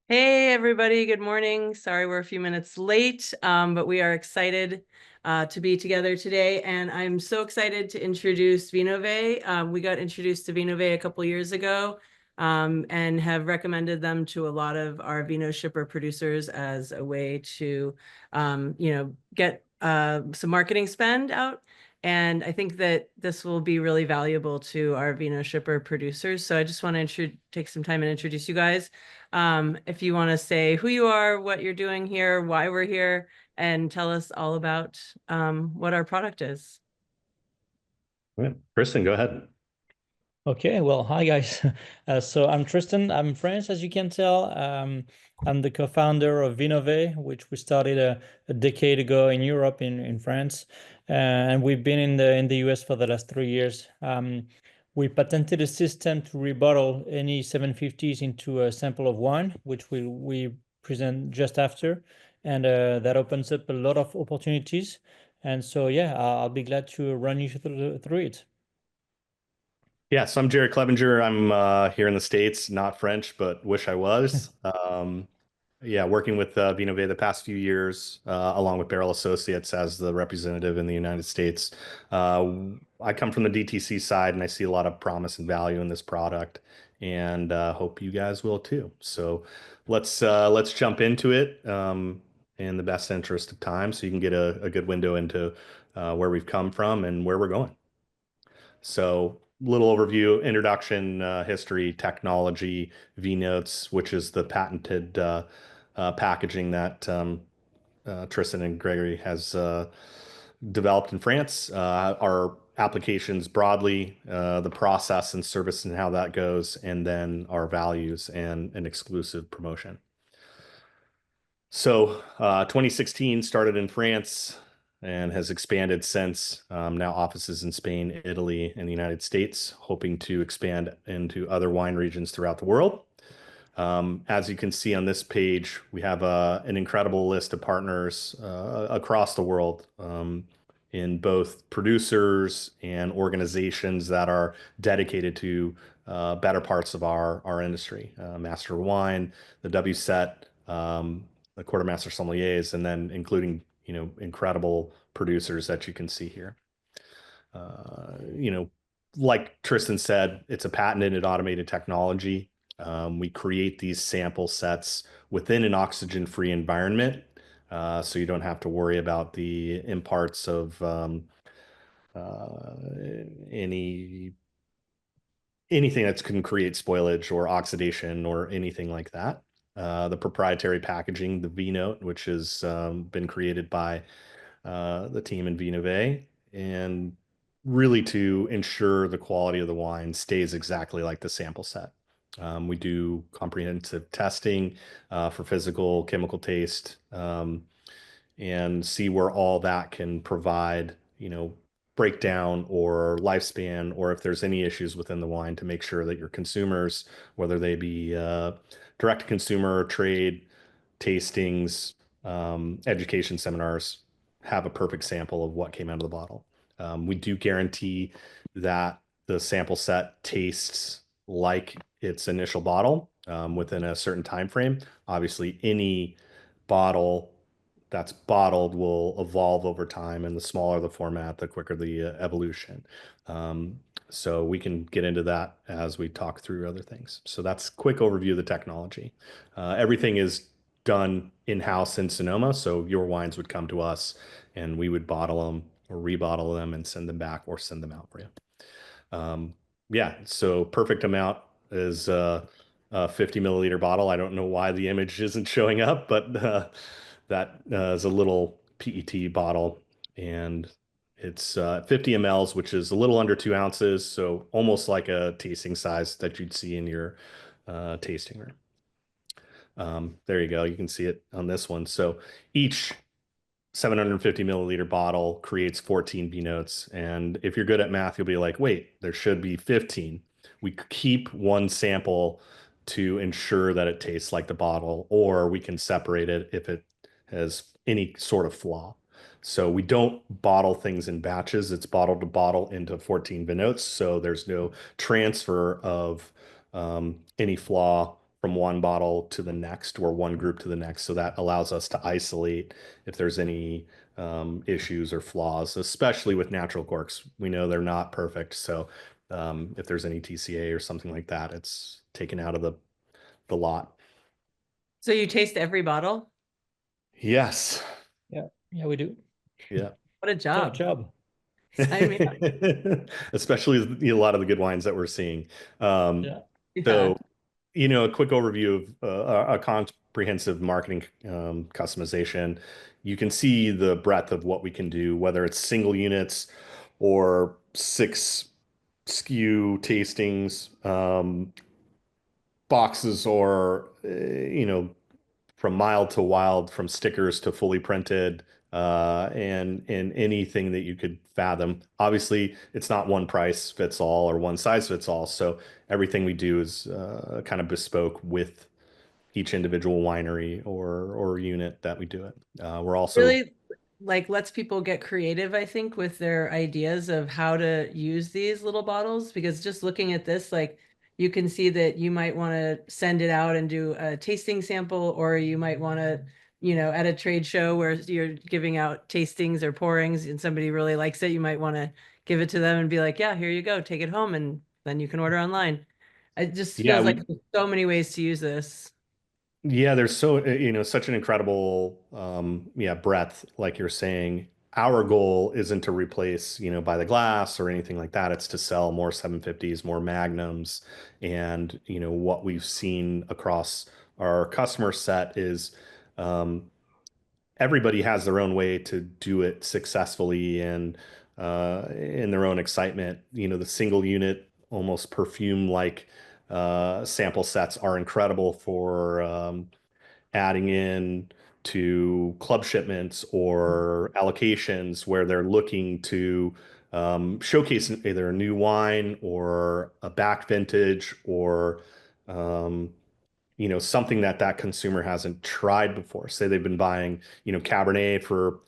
Hey everybody, good morning. Sorry we're a few minutes late, but we are excited to be together today. And I'm so excited to introduce Vinovae. We got introduced to Vinovae a couple years ago and have recommended them to a lot of our Vino shipper producers as a way to, get some marketing spend out. And I think that this will be really valuable to our Vino shipper producers. So I just want to take some time and introduce you guys. If you want to say who you are, what you're doing here, why we're here, and tell us all about what our product is. Yeah. Kristen, go ahead. Okay, well, hi guys. So I'm Tristan. I'm French, as you can tell. I'm the co-founder of Vinovae, which we started a decade ago in Europe, in France, and we've been in the US for the last 3 years. We patented a system to rebottle any 750s into a sample of wine, which we present just after, and that opens up a lot of opportunities. And so, yeah, I'll be glad to run you through it. Yeah, so I'm Jared Clevenger. I'm here in the States, not French, but wish I was. Yeah, working with Vinovae the past few years, along with Barrel Associates as the representative in the United States. I come from the DTC side, and I see a lot of promise and value in this product, and hope you guys will too. So let's jump into it in the best interest of time, so you can get a good window into where we've come from and where we're going. So, little overview, introduction, history, technology, V Notes, which is the patented packaging that Tristan and Gregory has developed in France. Our applications broadly, the process and service and how that goes, and then our values and an exclusive promotion. So, 2016 started in France and has expanded since. Now offices in Spain, Italy, and the United States, hoping to expand into other wine regions throughout the world. As you can see on this page, we have an incredible list of partners across the world, in both producers and organizations that are dedicated to better parts of our industry. Master of Wine, the WSET, the Quartermaster Sommeliers, and then including, incredible producers that you can see here. You know, like Tristan said, it's a patented automated technology. We create these sample sets within an oxygen-free environment, so you don't have to worry about the imparts of uh, any anything that can create spoilage or oxidation or anything like that. The proprietary packaging, the V Note, which has been created by the team in Vinovae, and really to ensure the quality of the wine stays exactly like the sample set. We do comprehensive testing for physical, chemical taste, and see where all that can provide, breakdown or lifespan, or if there's any issues within the wine to make sure that your consumers, whether they be direct to consumer, trade, tastings, education seminars, have a perfect sample of what came out of the bottle. We do guarantee that the sample set tastes like its initial bottle within a certain time frame. Obviously, any bottle that's bottled will evolve over time, and the smaller the format, the quicker the evolution. So we can get into that as we talk through other things. So that's a quick overview of the technology. Everything is done in-house in Sonoma, so your wines would come to us, and we would bottle them or rebottle them and send them back or send them out for you. Yeah, so perfect amount is a 50 milliliter bottle. I don't know why the image isn't showing up, but that is a little PET bottle, and it's 50 mLs, which is a little under 2 ounces, so almost like a tasting size that you'd see in your tasting room. There you go. You can see it on this one. So each 750 milliliter bottle creates 14 B notes. And if you're good at math, you'll be like, wait, there should be 15. We keep one sample to ensure that it tastes like the bottle, or we can separate it if it has any sort of flaw. So we don't bottle things in batches. It's bottle to bottle into 14 vinotes. So there's no transfer of any flaw from one bottle to the next or one group to the next. So that allows us to isolate if there's any issues or flaws, especially with natural corks. We know they're not perfect. So if there's any TCA or something like that, it's taken out of the lot. So you taste every bottle? Yes. Yeah, yeah, we do. Yeah. What a Tough job. job. Sign me up. Especially a lot of the good wines that we're seeing. Yeah. Yeah. So, a quick overview of a comprehensive marketing customization. You can see the breadth of what we can do, whether it's single units or 6 SKU tastings, boxes, or from mild to wild, from stickers to fully printed, and anything that you could fathom. Obviously, it's not one price fits all or one size fits all. So everything we do is kind of bespoke with each individual winery or unit that we do it. We're also Really like lets people get creative, I think, with their ideas of how to use these little bottles. Because just looking at this, like you can see that you might want to send it out and do a tasting sample, or you might want to, at a trade show where you're giving out tastings or pourings and somebody really likes it, you might want to give it to them and be like, yeah, here you go, take it home, and then you can order online. It just yeah, feels like we there's so many ways to use this. Yeah, there's so, such an incredible, breadth, like you're saying. Our goal isn't to replace, by the glass or anything like that. It's to sell more 750s, more Magnums. And, what we've seen across our customer set is everybody has their own way to do it successfully and in their own excitement. The single unit, almost perfume-like sample sets are incredible for adding in to club shipments or allocations where they're looking to showcase either a new wine or a back vintage or something that consumer hasn't tried before. Say they've been buying, Cabernet for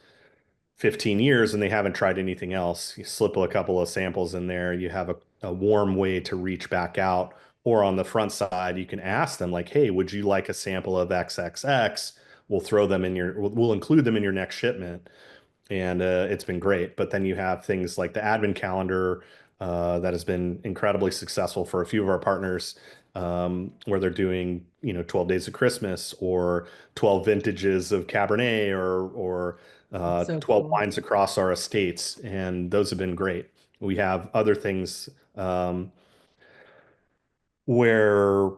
15 years and they haven't tried anything else. You slip a couple of samples in there, you have a warm way to reach back out. Or on the front side, you can ask them like, hey, would you like a sample of XXX? We'll include them in your next shipment. And it's been great. But then you have things like the Advent calendar that has been incredibly successful for a few of our partners, where they're doing 12 days of Christmas or 12 vintages of Cabernet or That's so 12 cool. wines across our estates, and those have been great. We have other things where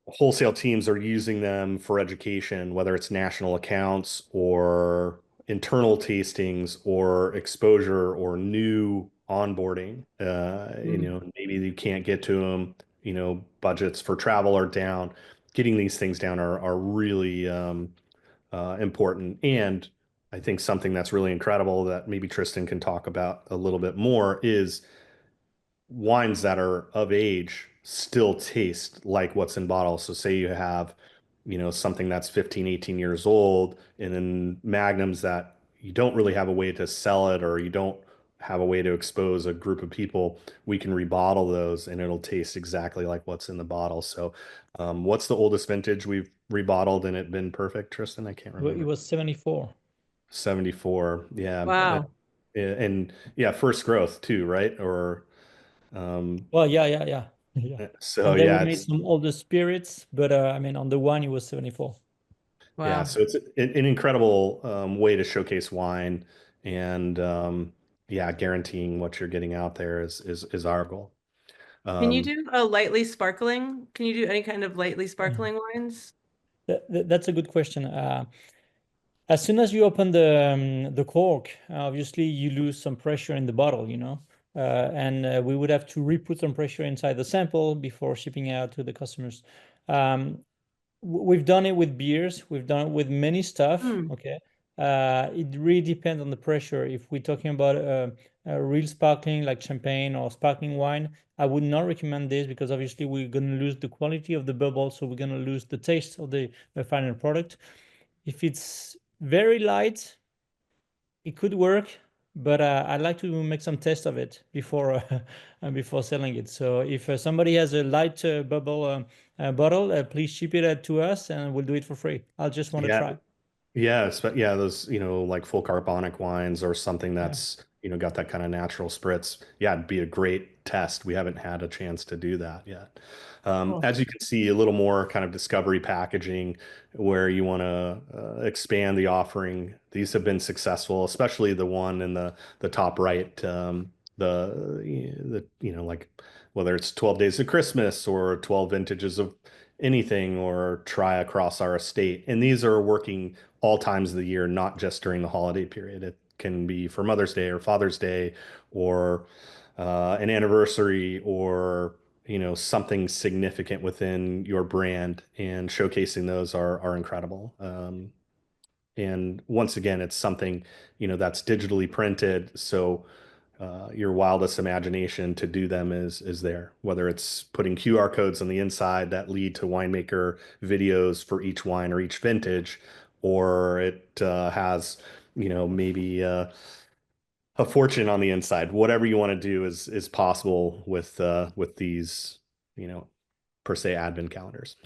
wholesale teams are using them for education, whether it's national accounts or internal tastings or exposure or new onboarding. Mm. Maybe you can't get to them, budgets for travel are down. Getting these things down are really important. And I think something that's really incredible that maybe Tristan can talk about a little bit more is wines that are of age still taste like what's in bottles. So say you have, something that's 15, 18 years old and then magnums that you don't really have a way to sell it or you don't have a way to expose a group of people, we can rebottle those and it'll taste exactly like what's in the bottle. So what's the oldest vintage we've rebottled and it been perfect, Tristan? I can't It remember. was 74. 74. Yeah. Wow. And yeah, first growth too, right? Or Well, yeah, yeah, yeah. Yeah. so And then we yeah, made it's some older spirits, but I mean, on the one, it was 74. yeah, Wow. so it's an incredible way to showcase wine and yeah, guaranteeing what you're getting out there is our goal. Can you Um, do a lightly sparkling? Can you do any kind of lightly Mm. sparkling wines? That's a good question. As soon as you open the cork, obviously you lose some pressure in the bottle, and we would have to re-put some pressure inside the sample before shipping out to the customers. Um, we've done it with beers. We've done it with many stuff. Hmm. Okay. It really depends on the pressure. If we're talking about a real sparkling like champagne or sparkling wine, I would not recommend this because obviously we're going to lose the quality of the bubble, so we're going to lose the taste of the final product. If it's very light, it could work, but I'd like to make some test of it before before selling it. So if somebody has a light bubble bottle, please ship it to us, and we'll do it for free. I'll just want to Yeah, try. yes, but yeah, those, like full carbonic wines or something Yeah. that's, got that kind of natural spritz. Yeah, it'd be a great test. We haven't had a chance to do that yet. Oh. As you can see, a little more kind of discovery packaging where you want to expand the offering. These have been successful, especially the one in the top right. Like whether it's 12 Days of Christmas or 12 vintages of anything or try across our estate. And these are working all times of the year, not just during the holiday period. It can be for Mother's Day or Father's Day or an anniversary or something significant within your brand, and showcasing those are incredible. And once again, it's something that's digitally printed, so your wildest imagination to do them is there. Whether it's putting QR codes on the inside that lead to winemaker videos for each wine or each vintage, or it has maybe a fortune on the inside. Whatever you want to do is possible with these per se advent calendars.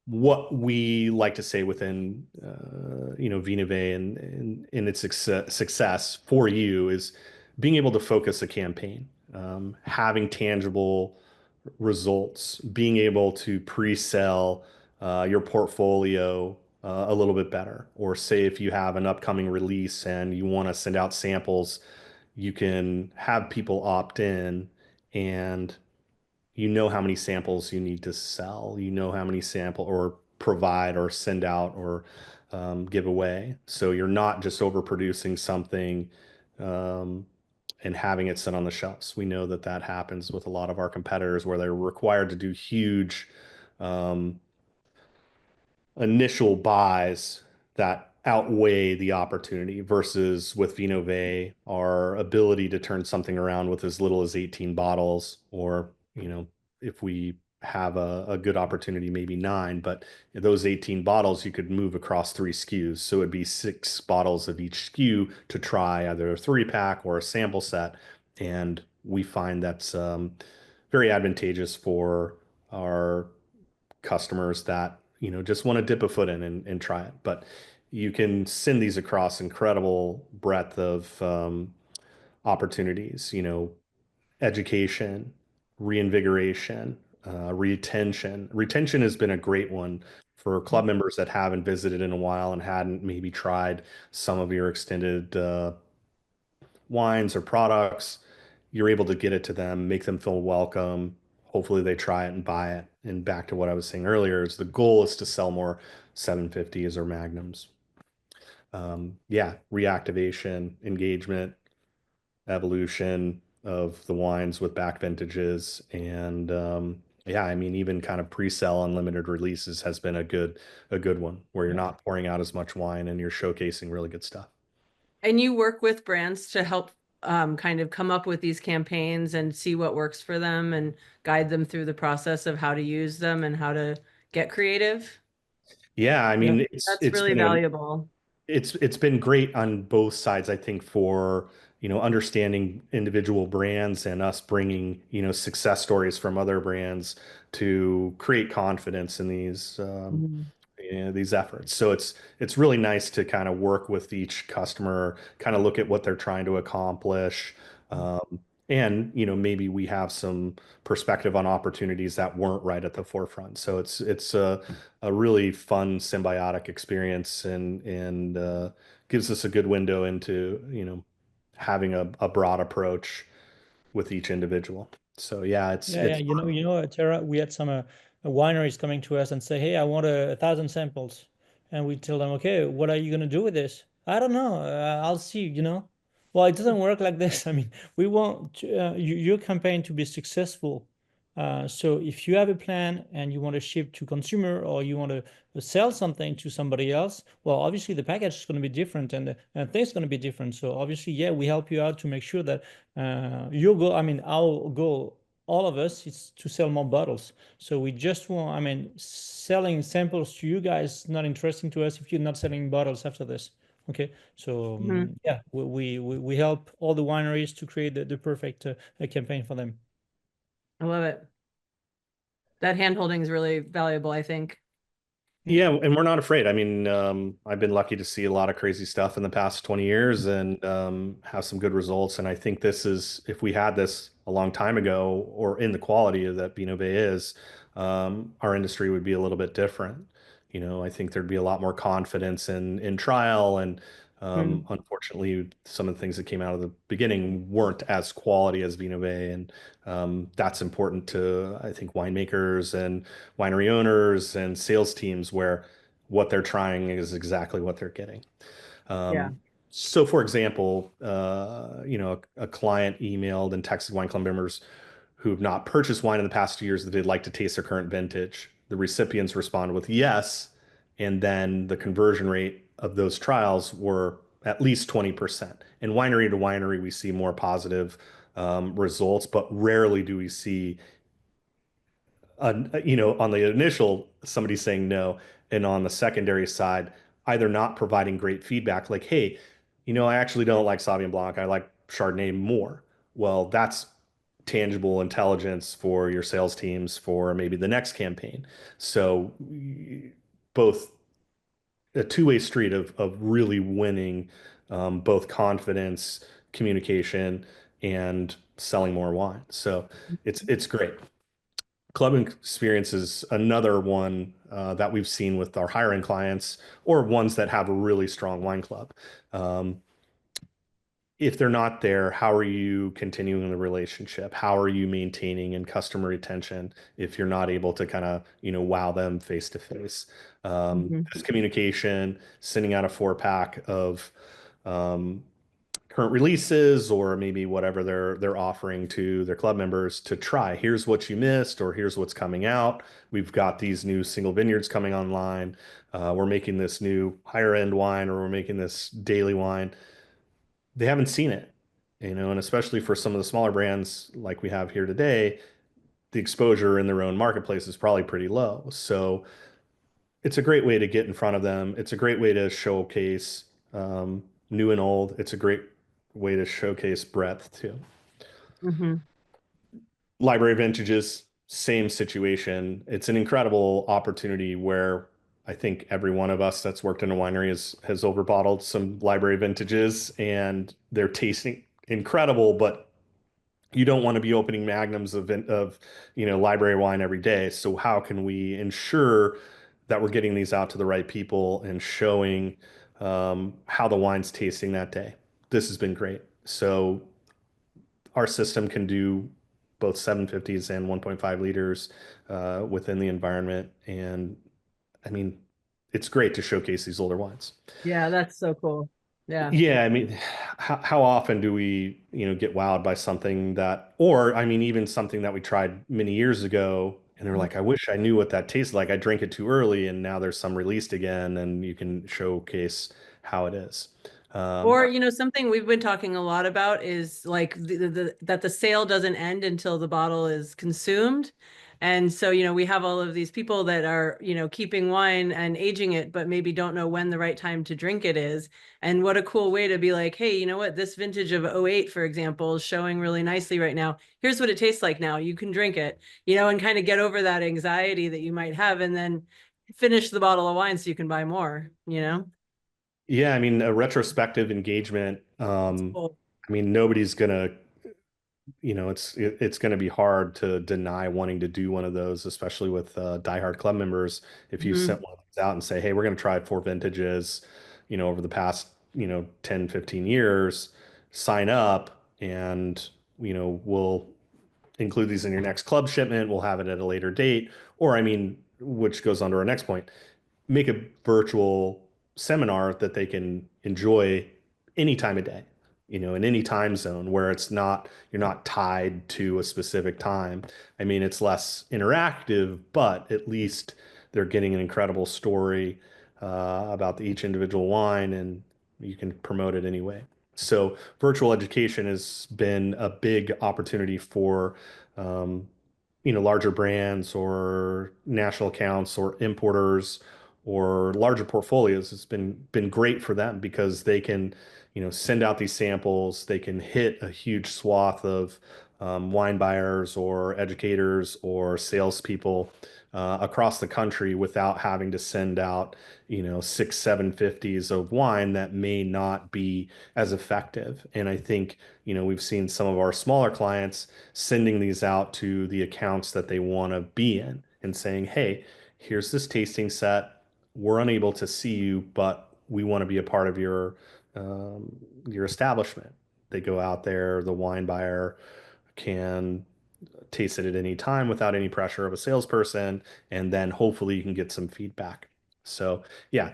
What we like to say within Vinovae and its success for you is being able to focus a campaign, having tangible results, being able to pre-sell your portfolio a little bit better. Or say if you have an upcoming release and you want to send out samples, you can have people opt in, and how many samples you need to sell, how many sample or provide or send out or give away. So you're not just overproducing something um, and having it sit on the shelves. We know that that happens with a lot of our competitors where they're required to do huge um, initial buys that outweigh the opportunity, versus with Vinovae, our ability to turn something around with as little as 18 bottles, or, if we have a good opportunity, maybe nine, but those 18 bottles you could move across three SKUs. So it'd be 6 bottles of each SKU to try either a 3-pack or a sample set. And we find that's very advantageous for our customers that just want to dip a foot in and try it. But you can send these across incredible breadth of opportunities, education, reinvigoration, retention. Retention has been a great one for club members that haven't visited in a while and hadn't maybe tried some of your extended wines or products. You're able to get it to them, make them feel welcome. Hopefully they try it and buy it. And back to what I was saying earlier, is the goal is to sell more 750s or magnums. Yeah, reactivation, engagement, evolution of the wines with back vintages, and yeah, I mean, even kind of pre-sell unlimited releases has been a good one where you're Yeah. not pouring out as much wine and you're showcasing really good stuff. And you work with brands to help kind of come up with these campaigns and see what works for them and guide them through the process of how to use them and how to get creative. Yeah, I Yeah. mean, it's That's it's really been a valuable. it's been great on both sides, I think, for understanding individual brands and us bringing success stories from other brands to create confidence in Mhm. these efforts. So it's really nice to kind of work with each customer, kind of look at what they're trying to accomplish. And maybe we have some perspective on opportunities that weren't right at the forefront. So it's a really fun symbiotic experience, and gives us a good window into having a broad approach with each individual. So yeah, it's Yeah, yeah. it's Tara, we had some wineries coming to us and say, "Hey, I want 1,000 samples," and we tell them, "Okay, what are you gonna do with this?" I don't know. I'll see. Well, it doesn't work like this. I mean, we want your campaign to be successful. So if you have a plan and you want to ship to consumer or you want to sell something to somebody else, well, obviously the package is going to be different and things going to be different. So obviously, yeah, we help you out to make sure that your goal, I mean, our goal, all of us, is to sell more bottles. So we just want, I mean, selling samples to you guys is not interesting to us if you're not selling bottles after this. Okay, so Mhm. yeah, we help all the wineries to create the perfect campaign for them. I love it. That hand holding is really valuable, I think. Yeah, and we're not afraid. I mean, I've been lucky to see a lot of crazy stuff in the past 20 years and have some good results. And I think this is, if we had this a long time ago or in the quality that Vinovae is, our industry would be a little bit different. I think there'd be a lot more confidence in trial. And Mm. unfortunately, some of the things that came out of the beginning weren't as quality as Vinovae. And that's important to, I think, winemakers and winery owners and sales teams where what they're trying is exactly what they're getting. Yeah. So, for example, a client emailed and texted wine club members who have not purchased wine in the past 2 years that they'd like to taste their current vintage. The recipients responded with yes, and then the conversion rate of those trials were at least 20%. And winery to winery, we see more positive results, but rarely do we see on the initial, somebody saying no, and on the secondary side, either not providing great feedback, like, hey, I actually don't like Sauvignon Blanc. I like Chardonnay more. Well, that's tangible intelligence for your sales teams for maybe the next campaign. So both a two-way street of really winning both confidence, communication, and selling more wine. So it's great. Club experience is another one that we've seen with our higher end clients or ones that have a really strong wine club. Um, if they're not there, how are you continuing the relationship? How are you maintaining and customer retention if you're not able to kind of, wow them face to face? Mhm. This communication, sending out a 4 pack of um, current releases or maybe whatever they're offering to their club members to try. Here's what you missed, or here's what's coming out. We've got these new single vineyards coming online. We're making this new higher end wine, or we're making this daily wine. They haven't seen it, and especially for some of the smaller brands like we have here today, the exposure in their own marketplace is probably pretty low. So it's a great way to get in front of them. It's a great way to showcase new and old. It's a great way to showcase breadth too. Mhm. Library vintages, same situation. It's an incredible opportunity where I think every one of us that's worked in a winery has overbottled some library vintages and they're tasting incredible, but you don't want to be opening magnums of library wine every day. So how can we ensure that we're getting these out to the right people and showing how the wine's tasting that day? This has been great. So our system can do both 750s and 1.5 liters within the environment, and I mean, it's great to showcase these older wines. Yeah, that's so cool. Yeah. Yeah, I mean, how often do we, get wowed by something that, or I mean, even something that we tried many years ago, and they're like, I wish I knew what that tastes like. I drank it too early, and now there's some released again, and you can showcase how it is. Um, Or, something we've been talking a lot about is like that the sale doesn't end until the bottle is consumed. And so, we have all of these people that are, keeping wine and aging it, but maybe don't know when the right time to drink it is. And what a cool way to be like, hey, you know what? This vintage of '08, for example, is showing really nicely right now. Here's what it tastes like now. You can drink it, and kind of get over that anxiety that you might have and then finish the bottle of wine so you can buy more. yeah, I mean, a retrospective engagement. It's cool. I mean, nobody's gonna it's going to be hard to deny wanting to do one of those, especially with diehard club members. If you Mhm. sent one of these out and say, hey, we're going to try 4 vintages, over the past, 10, 15 years, sign up and, we'll include these in your next club shipment. We'll have it at a later date. Or, I mean, which goes on to our next point, make a virtual seminar that they can enjoy any time of day, in any time zone where you're not tied to a specific time. I mean, it's less interactive, but at least they're getting an incredible story about each individual wine and you can promote it anyway. So virtual education has been a big opportunity for larger brands or national accounts or importers or larger portfolios, it's been great for them because they can, send out these samples. They can hit a huge swath of wine buyers or educators or salespeople across the country without having to send out, 6, 750s of wine that may not be as effective. And I think, we've seen some of our smaller clients sending these out to the accounts that they want to be in and saying, hey, here's this tasting set. We're unable to see you, but we want to be a part of your establishment. They go out there, the wine buyer can taste it at any time without any pressure of a salesperson, and then hopefully you can get some feedback. So yeah,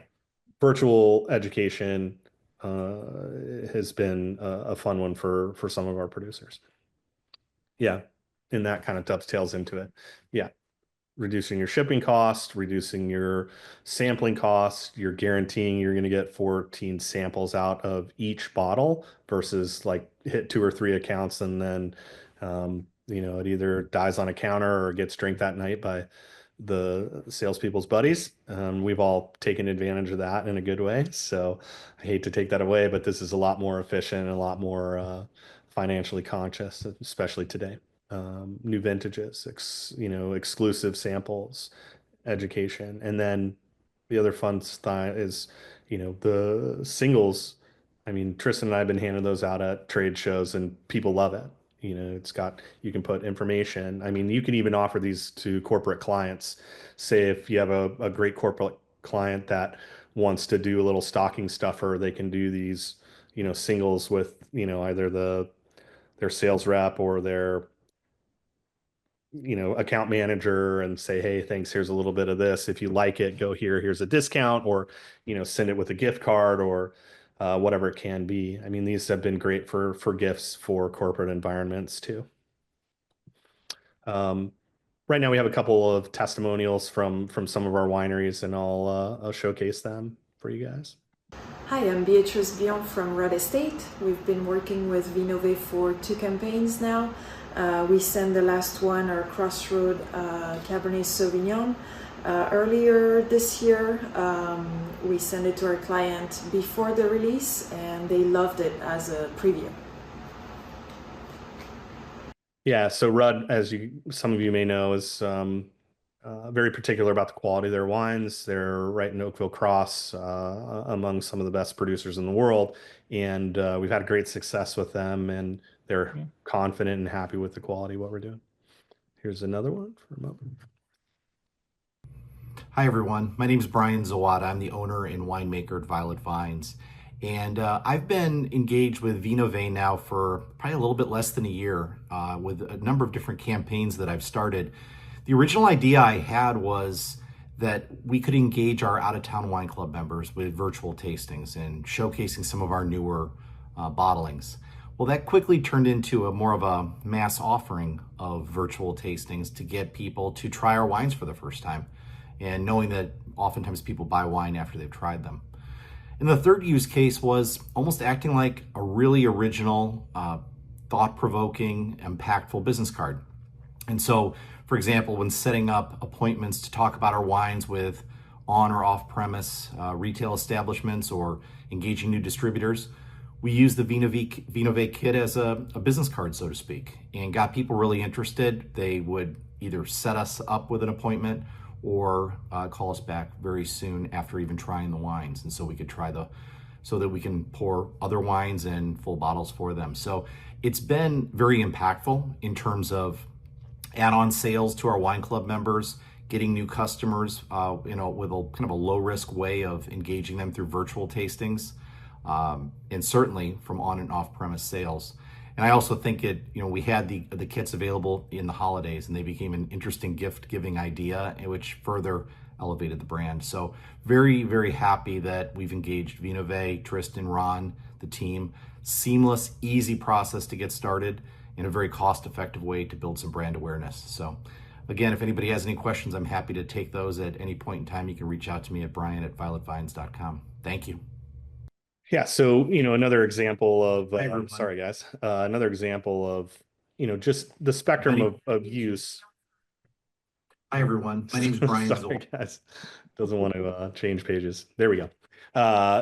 virtual education has been a fun one for some of our producers. Yeah, and that kind of dovetails into it. Yeah, reducing your shipping cost, reducing your sampling cost. You're guaranteeing you're going to get 14 samples out of each bottle versus like hit 2 or 3 accounts and then, it either dies on a counter or gets drank that night by the salespeople's buddies. We've all taken advantage of that in a good way. So I hate to take that away, but this is a lot more efficient and a lot more financially conscious, especially today. New vintages, exclusive samples, education. And then the other fun style is, the singles. I mean, Tristan and I have been handing those out at trade shows and people love it. You can put information. I mean, you can even offer these to corporate clients. Say if you have a great corporate client that wants to do a little stocking stuffer, they can do these, singles with, either their sales rep or their account manager and say, hey, thanks, here's a little bit of this. If you like it, go here, here's a discount, or, send it with a gift card or whatever it can be. I mean, these have been great for gifts for corporate environments too. Right now we have a couple of testimonials from some of our wineries, and I'll showcase them for you guys. Hi, I'm Beatrice Bion from Red Estate. We've been working with Vinovae for 2 campaigns now. We sent the last one, our Crossroad Cabernet Sauvignon. Earlier this year, we sent it to our client before the release, and they loved it as a preview. Yeah, so Rudd, as some of you may know, is very particular about the quality of their wines. They're right in Oakville Cross, among some of the best producers in the world, and we've had great success with them, and they're confident and happy with the quality of what we're doing. Here's another one for a moment. Hi everyone, my name is Brian Zawada. I'm the owner and winemaker at Violet Vines. And I've been engaged with Vinovae now for probably a little bit less than a year with a number of different campaigns that I've started. The original idea I had was that we could engage our out-of-town wine club members with virtual tastings and showcasing some of our newer bottlings. Well, that quickly turned into more of a mass offering of virtual tastings to get people to try our wines for the first time, and knowing that oftentimes people buy wine after they've tried them. And the third use case was almost acting like a really original, thought-provoking, impactful business card. And so, for example, when setting up appointments to talk about our wines with on or off-premise retail establishments or engaging new distributors, we used the Vinovae kit as a business card, so to speak, and got people really interested. They would either set us up with an appointment or call us back very soon after even trying the wines. And so we could so that we can pour other wines in full bottles for them. So it's been very impactful in terms of add-on sales to our wine club members, getting new customers, with a kind of a low-risk way of engaging them through virtual tastings, and certainly from on and off-premise sales. And I also think we had the kits available in the holidays, and they became an interesting gift-giving idea, which further elevated the brand. So very, very happy that we've engaged Vinovae, Tristan, Ron, the team. Seamless, easy process to get started in a very cost-effective way to build some brand awareness. So again, if anybody has any questions, I'm happy to take those at any point in time. You can reach out to me at brian@violetvines.com. Thank you. Yeah, so another example of sorry guys, another example of just the spectrum of use. Hi, everyone. My name is Brian Sorry, Zoll. guys. Doesn't want to change pages. There we go.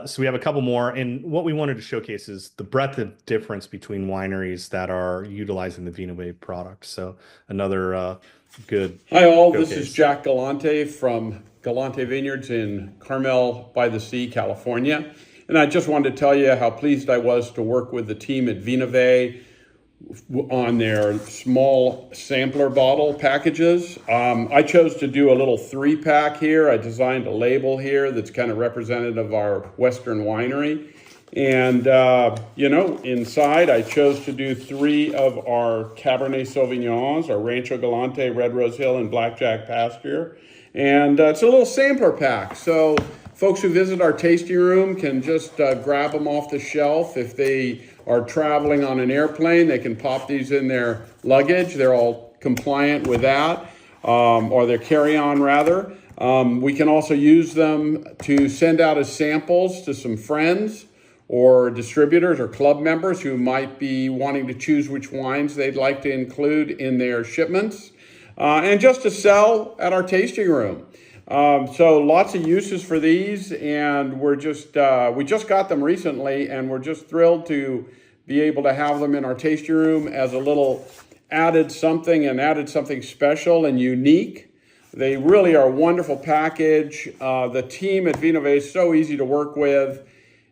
So we have a couple more. And what we wanted to showcase is the breadth of difference between wineries that are utilizing the Vinovae product. So another good Hi, all. This is showcase. Jack Galante from Galante Vineyards in Carmel by the Sea, California. And I just wanted to tell you how pleased I was to work with the team at Vinovae on their small sampler bottle packages. I chose to do a little 3-pack here. I designed a label here that's kind of representative of our Western winery. And, inside I chose to do 3 of our Cabernet Sauvignons, our Rancho Galante, Red Rose Hill, and Blackjack Pasture. And it's a little sampler pack. So folks who visit our tasting room can just grab them off the shelf. If they are traveling on an airplane, they can pop these in their luggage. They're all compliant with that, or their carry-on rather. We can also use them to send out as samples to some friends or distributors or club members who might be wanting to choose which wines they'd like to include in their shipments, and just to sell at our tasting room. So lots of uses for these, and we just got them recently, and we're just thrilled to be able to have them in our tasting room as a little added something special and unique. They really are a wonderful package. The team at Vinovae is so easy to work with.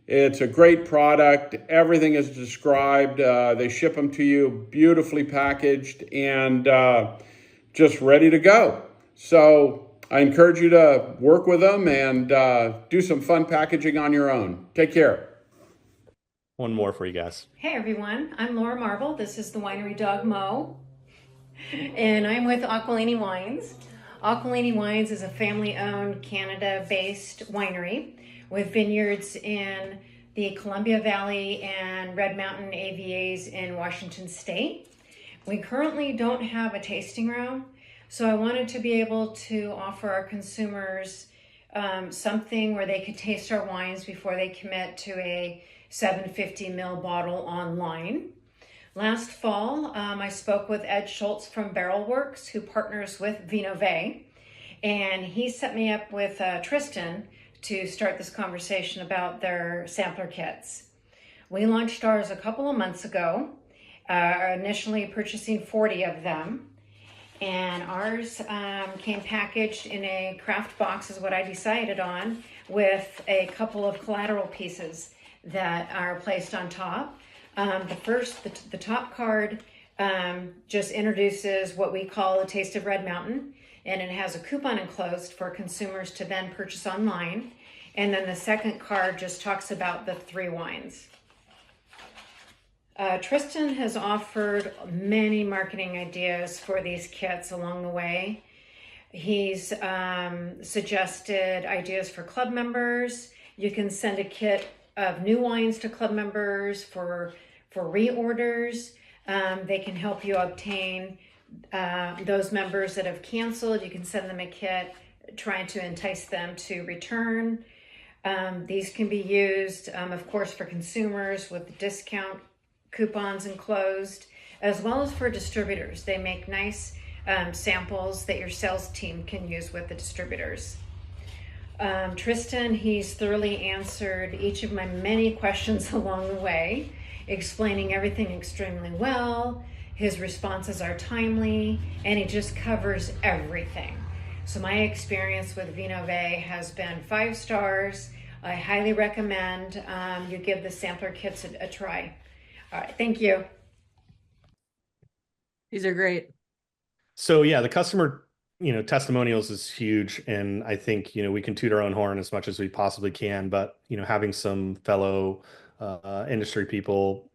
It's a great product. Everything is described. They ship them to you beautifully packaged and just ready to go. So I encourage you to work with them and do some fun packaging on your own. Take care. One more for you guys. Hey everyone, I'm Laura Marble. This is the winery Dog Mo, and I'm with Aquilini Wines. Aquilini Wines is a family-owned Canada-based winery with vineyards in the Columbia Valley and Red Mountain AVAs in Washington State. We currently don't have a tasting room, so I wanted to be able to offer our consumers something where they could taste our wines before they commit to a 750 ml bottle online. Last fall, I spoke with Ed Schultz from Barrel Works, who partners with Vinovae, and he set me up with Tristan to start this conversation about their sampler kits. We launched ours a couple of months ago, initially purchasing 40 of them, and ours came packaged in a craft box is what I decided on, with a couple of collateral pieces that are placed on top. The top card just introduces what we call a Taste of Red Mountain, and it has a coupon enclosed for consumers to then purchase online. And then the second card just talks about the 3 wines. Tristan has offered many marketing ideas for these kits along the way. He's suggested ideas for club members. You can send a kit of new wines to club members for reorders. They can help you obtain those members that have canceled. You can send them a kit trying to entice them to return. These can be used, of course, for consumers with discount coupons enclosed, as well as for distributors. They make nice samples that your sales team can use with the distributors. Tristan, he's thoroughly answered each of my many questions along the way, explaining everything extremely well. His responses are timely, and he just covers everything. So my experience with Vinovae has been 5 stars. I highly recommend you give the sampler kits a try. All right, thank you. These are great. So yeah, the customer, testimonials is huge. And I think, we can toot our own horn as much as we possibly can, but, having some fellow industry people,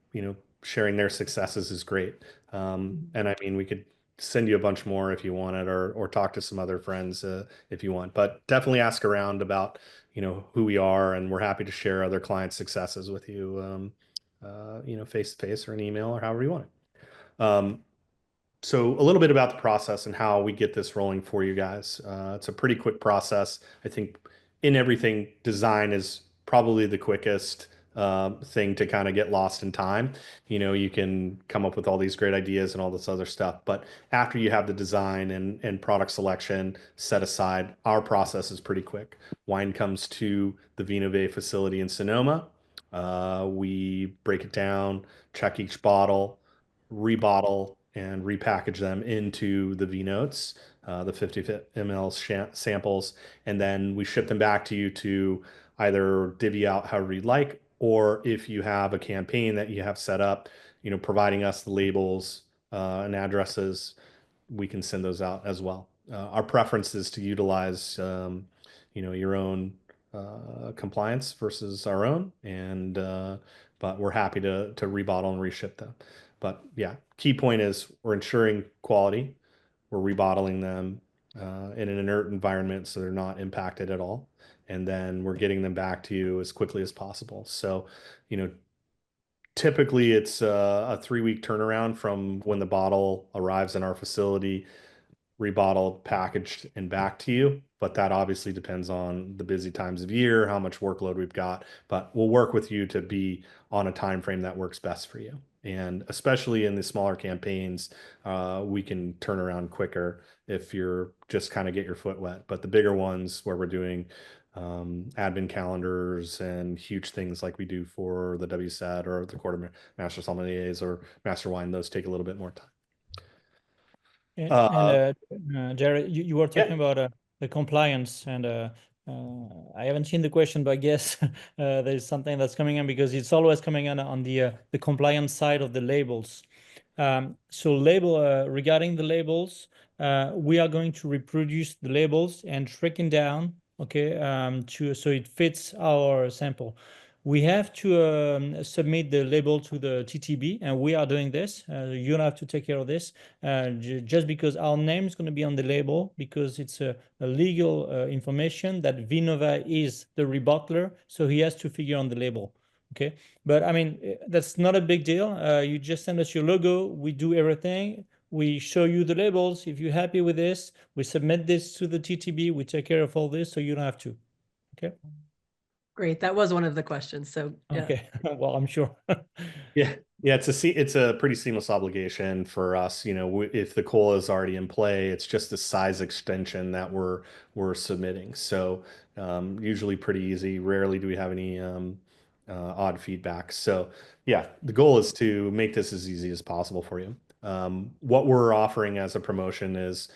sharing their successes is great. And I mean, we could send you a bunch more if you wanted, or talk to some other friends if you want, but definitely ask around about, who we are, and we're happy to share other client successes with you, face to face or an email or however you want it. So a little bit about the process and how we get this rolling for you guys. It's a pretty quick process. I think in everything, design is probably the quickest. thing to kind of get lost in time. You can come up with all these great ideas and all this other stuff, but after you have the design and product selection set aside, our process is pretty quick. Wine comes to the Vinovae facility in Sonoma. We break it down, check each bottle, rebottle, and repackage them into the V notes, the 50 ml samples, and then we ship them back to you to either divvy out however you'd like, or if you have a campaign that you have set up, providing us the labels and addresses, we can send those out as well. Our preference is to utilize, your own compliance versus our own, and but we're happy to rebottle and reship them. But yeah, key point is we're ensuring quality. We're rebottling them in an inert environment so they're not impacted at all. And then we're getting them back to you as quickly as possible. So, typically it's a 3-week turnaround from when the bottle arrives in our facility, rebottled, packaged, and back to you. But that obviously depends on the busy times of year, how much workload we've got. But we'll work with you to be on a time frame that works best for you. And especially in the smaller campaigns, we can turn around quicker if you're just kind of get your foot wet. But the bigger ones where we're doing advent calendars and huge things like we do for the WSET or the quarter master sommeliers or master wine, those take a little bit more time. Jared, you were talking about the compliance, and I haven't seen the question, but I guess there's something that's coming in because it's always coming on the compliance side of the labels. So regarding the labels, we are going to reproduce the labels and tracking down, okay, so it fits our sample. We have to submit the label to the TTB, and we are doing this. You don't have to take care of this, just because our name is going to be on the label, because it's a legal information that Vinovae is the rebottler, so he has to figure on the label. Okay, but I mean, that's not a big deal. You just send us your logo, we do everything. We show you the labels. If you're happy with this, we submit this to the TTB. We take care of all this, so you don't have to. Okay. Great. That was one of the questions. So yeah. Okay. Well, I'm sure. Yeah. It's a pretty seamless obligation for us. If the COLA is already in play, it's just a size extension that we're submitting. So usually pretty easy. Rarely do we have any odd feedback. So yeah, the goal is to make this as easy as possible for you. What we're offering as a promotion is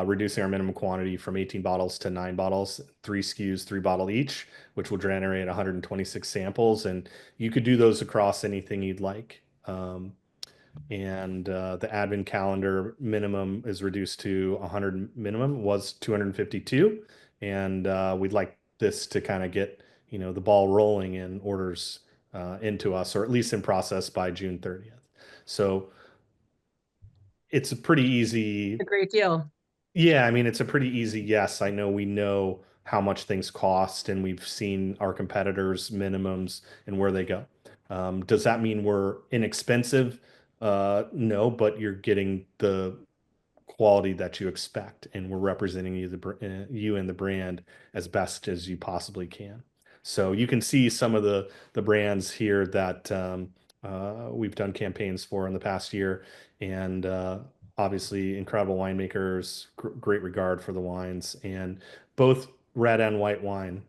reducing our minimum quantity from 18 bottles to 9 bottles, 3 SKUs, 3 bottle each, which will generate 126 samples. And you could do those across anything you'd like. And the advent calendar minimum is reduced to 100 minimum, was 252. And we'd like this to kind of get, the ball rolling in orders into us, or at least in process by June 30th. So it's a pretty easy. A great deal. Yeah, I mean, it's a pretty easy yes. I know we know how much things cost, and we've seen our competitors' minimums and where they go. Does that mean we're inexpensive? No, but you're getting the quality that you expect, and we're representing you and the brand as best as you possibly can. So you can see some of the brands here that we've done campaigns for in the past year, and obviously incredible winemakers, great regard for the wines, and both red and white wine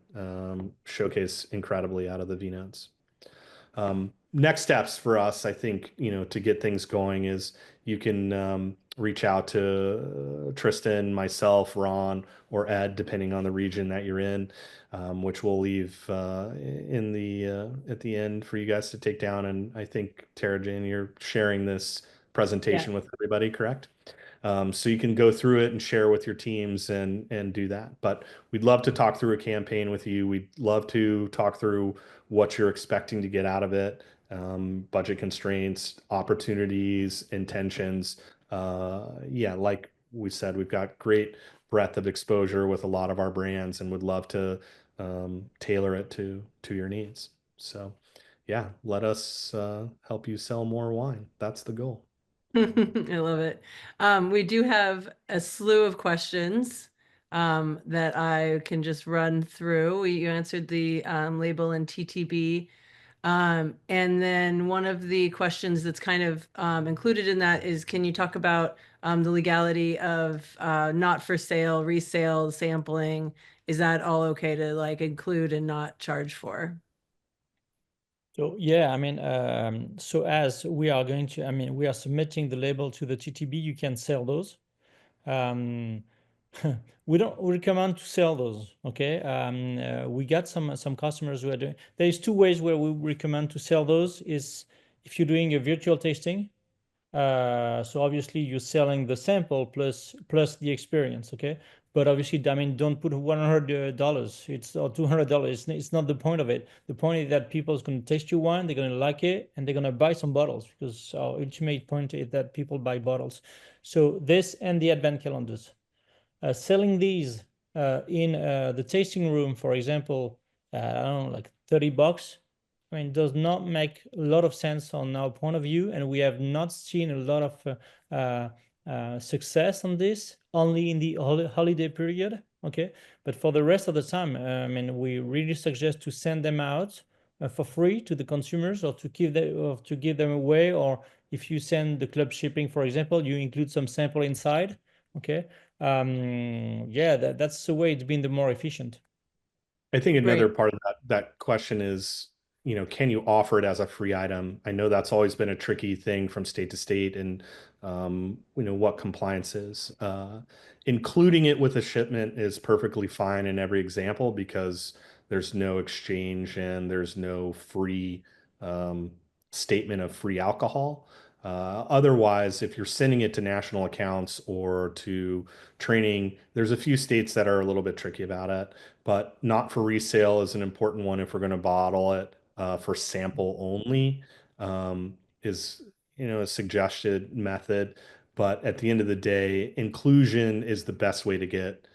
showcase incredibly out of the V notes. Next steps for us, I think, to get things going is you can reach out to Tristan, myself, Ron, or Ed, depending on the region that you're in, which we'll leave in at the end for you guys to take down. And I think, Tara Jane, you're sharing this presentation with everybody, correct? So you can go through it and share with your teams and do that. But we'd love to talk through a campaign with you. We'd love to talk through what you're expecting to get out of it, budget constraints, opportunities, intentions. Yeah, like we said, we've got great breadth of exposure with a lot of our brands, and would love to tailor it to your needs. So yeah, let us help you sell more wine. That's the goal. I love it. We do have a slew of questions that I can just run through. You answered the label and TTB And then one of the questions that's kind of included in that is, can you talk about the legality of not for sale, resale, sampling? Is that all okay to like include and not charge for? So yeah, I mean, so as we are going to, I mean, we are submitting the label to the TTB, you can sell those. Um, we don't recommend to sell those. Okay, we got some customers who are doing. There's two ways where we recommend to sell those. Is if you're doing a virtual tasting. So obviously you're selling the sample plus the experience, okay? But obviously, I mean, don't put $100. It's or $200. It's not the point of it. The point is that people's going to taste your wine, they're going to like it, and they're going to buy some bottles because our ultimate point is that people buy bottles. So this and the advent calendars. Selling these in the tasting room, for example, I don't know, like $30. I mean, does not make a lot of sense on our point of view, and we have not seen a lot of success on this, only in the holiday period. Okay, but for the rest of the time, I mean, we really suggest to send them out for free to the consumers, or to give them away, or if you send the club shipping, for example, you include some sample inside. Okay, yeah, that's the way it's been the more efficient. I think another Great. part of that question is, can you offer it as a free item? I know that's always been a tricky thing from state to state, and what compliance is. Including it with a shipment is perfectly fine in every example because there's no exchange and there's no free um, statement of free alcohol. Otherwise, if you're sending it to national accounts or to training, there's a few states that are a little bit tricky about it, but not for resale is an important one if we're going to bottle it for sample only, is a suggested method. But at the end of the day, inclusion is the best way to get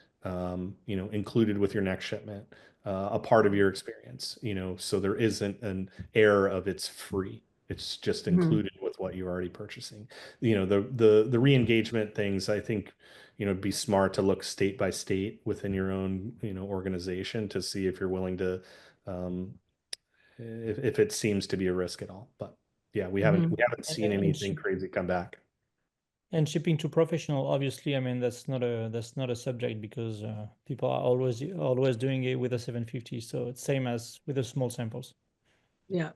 included with your next shipment, a part of your experience, so there isn't an error of it's free. It's just Mhm. included with what you're already purchasing. The re-engagement things, I think, be smart to look state by state within your own, organization to see if you're willing to, um, if it seems to be a risk at all. But yeah, we haven't Mhm. we haven't And, seen anything crazy come back. and shipping to professional, obviously, I mean, that's not a subject because people are always doing it with a 750. So it's same as with the small samples. Yeah.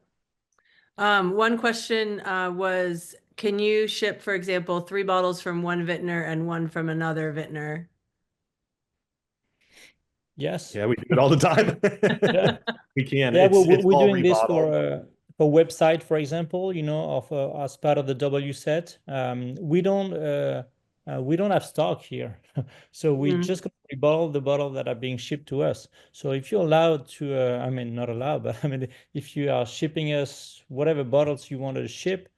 One question was, can you ship, for example, 3 bottles from one vintner and one from another vintner? Yes. Yeah, we do it all the time. Yeah. We can. Yeah, It's we're all doing this rebottled. for website, for example, of as part of the W set. We don't have stock here, so we Mhm. just gonna rebottle the bottle that are being shipped to us. So if you're allowed to, I mean, not allowed, but I mean, if you are shipping us whatever bottles you wanted to ship,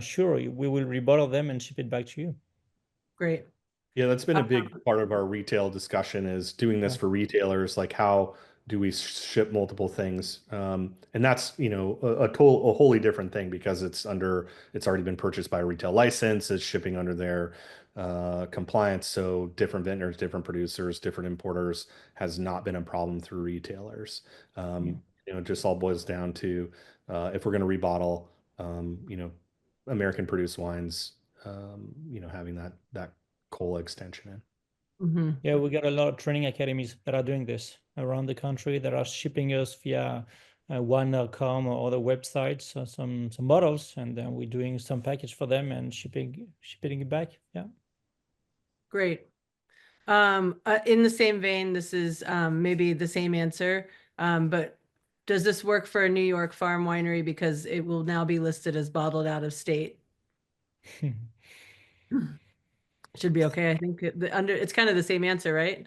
sure, we will rebottle them and ship it back to you. Great. Yeah, that's been a big part of our retail discussion is doing this Yeah. for retailers. Like, how do we ship multiple things? And that's, a wholly different thing because it's already been purchased by a retail license. It's shipping under their compliance. So different vendors, different producers, different importers has not been a problem through retailers. Yeah. It just all boils down to if we're going to rebottle, American produced wines, having that cola extension in. Mhm. Yeah, we got a lot of training academies that are doing this around the country that are shipping us via wine.com or other websites some bottles, and then we're doing some package for them and shipping it back. Yeah. Great. In the same vein, this is maybe the same answer, but does this work for a New York farm winery because it will now be listed as bottled out of state? Should be okay. I think it's kind of the same answer, right?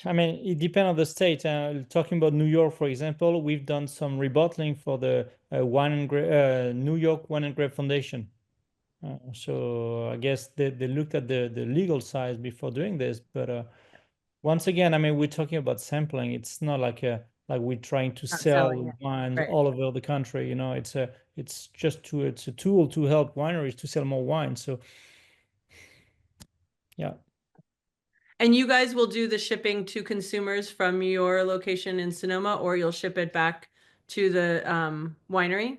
I mean, it depends on the state. Talking about New York, for example, we've done some rebottling for the New York Wine and Grape Foundation. So I guess they looked at the legal side before doing this, but once again, I mean, we're talking about sampling. It's not like we're trying to Not selling sell it. wines Right. all over the country. It's a tool to help wineries to sell more wine. So yeah. And you guys will do the shipping to consumers from your location in Sonoma, or you'll ship it back to the winery?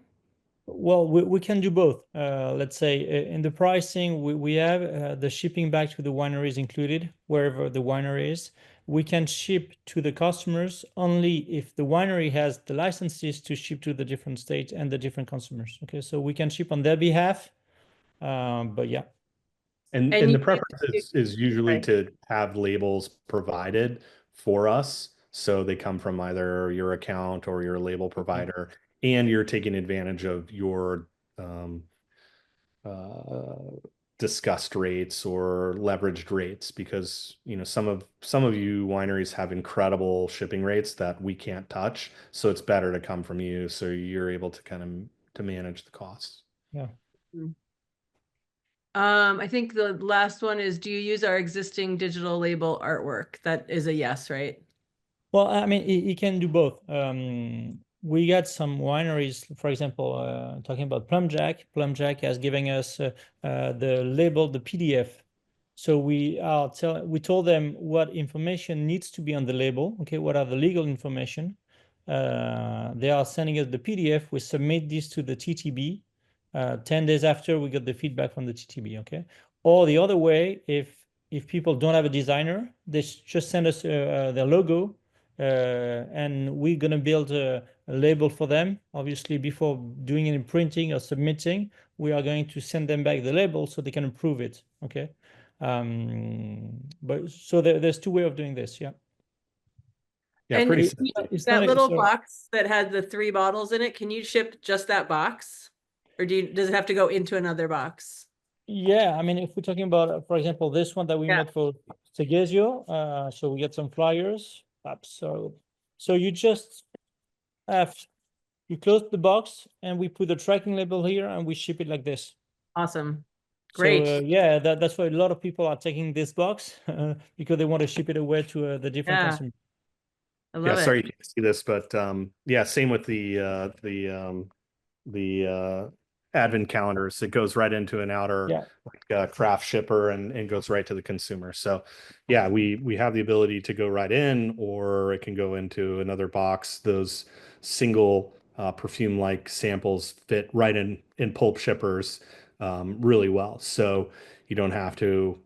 Well, we can do both. Let's say in the pricing, we have the shipping back to the wineries included, wherever the winery is. We can ship to the customers only if the winery has the licenses to ship to the different states and the different consumers. Okay, so we can ship on their behalf, but yeah. And And the you preference is usually Right. to have labels provided for us. So they come from either your account or your label provider, and you're taking advantage of your um, uh, discussed rates or leveraged rates, because some of you wineries have incredible shipping rates that we can't touch. So it's better to come from you, so you're able to kind of to manage the costs. Yeah. I think the last one is, do you use our existing digital label artwork? That is a yes, right? Well, I mean, it can do both. We got some wineries, for example, talking about Plumjack. Plumjack has given us the label, the PDF. So we told them what information needs to be on the label. Okay, what are the legal information? They are sending us the PDF. We submit this to the TTB. 10 days after, we got the feedback from the TTB. Okay, or the other way, if people don't have a designer, they just send us their logo, and we're gonna build a label for them. Obviously, before doing any printing or submitting, we are going to send them back the label so they can approve it. Okay. But so there's two ways of doing this. Yeah. Yeah, And pretty It- simply. it's that not little so box that had the 3 bottles in it, can you ship just that box? Or does it have to go into another box? yeah, I mean, if we're talking about, for example, this one that we Yeah. made for Segezio, so we get some flyers. So you just have you close the box and we put a tracking label here and we ship it like this. Awesome. So Great. yeah, that's why a lot of people are taking this box because they want to ship it away to the different Yeah. customers. I Yeah, love sorry it. you can't see this, but yeah, same with the advent calendars. It goes right into an outer Yeah. craft shipper and goes right to the consumer. So yeah, we have the ability to go right in, or it can go into another box. Those single perfume like samples fit right in pulp shippers really well. So you don't have to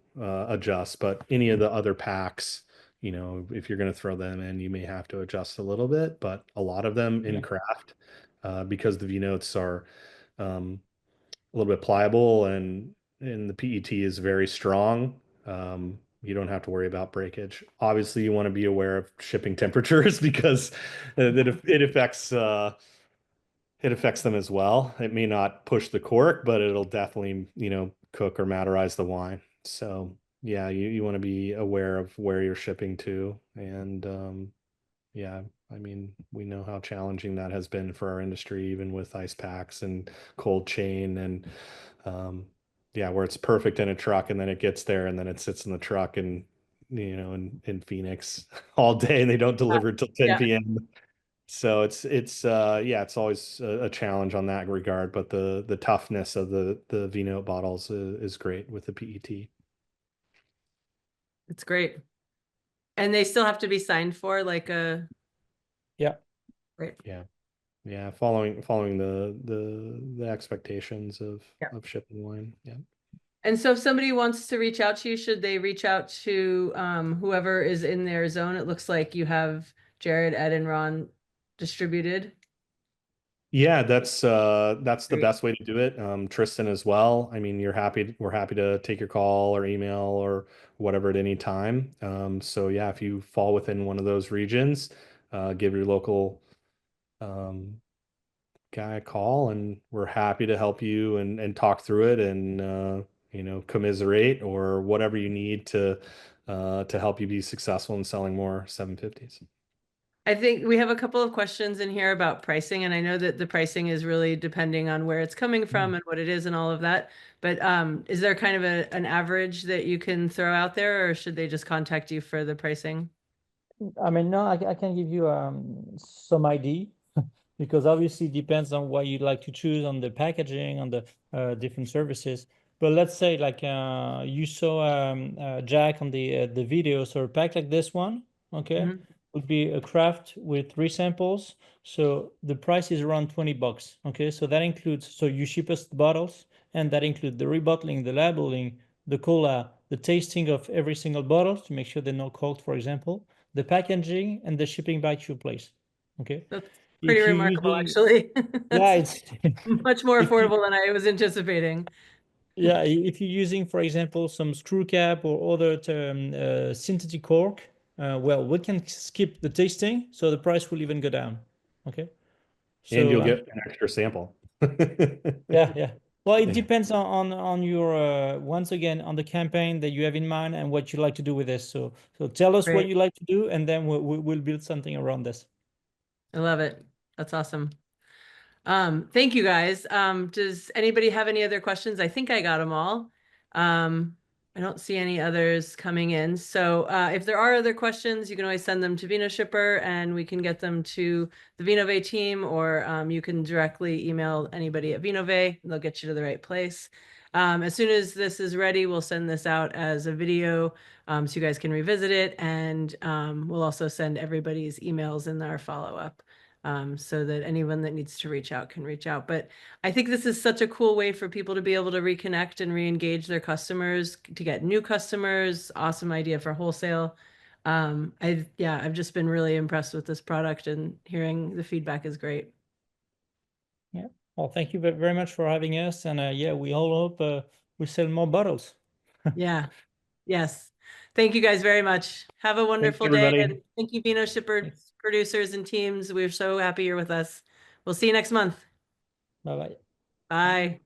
adjust, but any of the other packs, if you're going to throw them in, you may have to adjust a little bit, but a lot of them in Yeah. craft, because the V notes are a little bit pliable and the PET is very strong. You don't have to worry about breakage. Obviously, you want to be aware of shipping temperatures because it affects them as well. It may not push the cork, but it'll definitely, cook or matterize the wine. So yeah, you want to be aware of where you're shipping to. And yeah, I mean, we know how challenging that has been for our industry, even with ice packs and cold chain and yeah, where it's perfect in a truck and then it gets there and then it sits in the truck and in Phoenix all day and they don't deliver till 10 Yeah. p.m. So it's yeah, it's always a challenge on that regard, but the toughness of the Vino bottles is great with the PET. It's great. And they still have to be signed for like a Yeah. right. Yeah. Yeah, following the expectations of Yeah. of shipping wine. Yeah. And so if somebody wants to reach out to you, should they reach out to whoever is in their zone? It looks like you have Jared, Ed, and Ron distributed. Yeah, that's the Great. best way to do it. Tristan as well. I mean, we're happy to take your call or email or whatever at any time. So yeah, if you fall within one of those regions, give your local guy a call and we're happy to help you and talk through it and commiserate or whatever you need to help you be successful in selling more 750s. I think we have a couple of questions in here about pricing, and I know that the pricing is really depending on where it's coming from and what it is and all of that. But is there kind of an average that you can throw out there, or should they just contact you for the pricing? I mean, no, I can give you some idea because obviously it depends on what you'd like to choose on the packaging, on the different services. But let's say like you saw Jack on the video, so a pack like this one, okay? Mhm. would be a craft with 3 samples. So the price is around $20. Okay, so that includes, so you ship us the bottles, and that includes the rebottling, the labeling, the cola, the tasting of every single bottle to make sure they're not corked, for example, the packaging, and the shipping back to your place. Okay. That's pretty If you're remarkable, using, actually. yeah, That's it's much more if you affordable than I was anticipating. yeah, if you're using, for example, some screw cap or other synthetic cork, well, we can skip the tasting, so the price will even go down. Okay. And So you'll get an extra sample. yeah, yeah. Well, it Yeah. depends on your once again on the campaign that you have in mind and what you like to do with this. So tell us what Great. you like to do, and then we'll build something around this. I love it. That's awesome. Thank you guys. Does anybody have any other questions? I think I got them all. I don't see any others coming in. So if there are other questions, you can always send them to VinoShipper and we can get them to the Vinovae team, or you can directly email anybody at Vinovae and they'll get you to the right place. As soon as this is ready, we'll send this out as a video so you guys can revisit it, and we'll also send everybody's emails in our follow-up. So that anyone that needs to reach out can reach out. But I think this is such a cool way for people to be able to reconnect and re-engage their customers, to get new customers. Awesome idea for wholesale. I've just been really impressed with this product, and hearing the feedback is great. Yeah. Well, thank you very much for having us, and yeah, we all hope we sell more bottles. Yeah. Yes. Thank you guys very much. Have a Thanks, wonderful day. everybody. And thank you, Vino Shipper Thanks. producers and teams. We're so happy you're with us. We'll see you next month. Bye bye. Bye.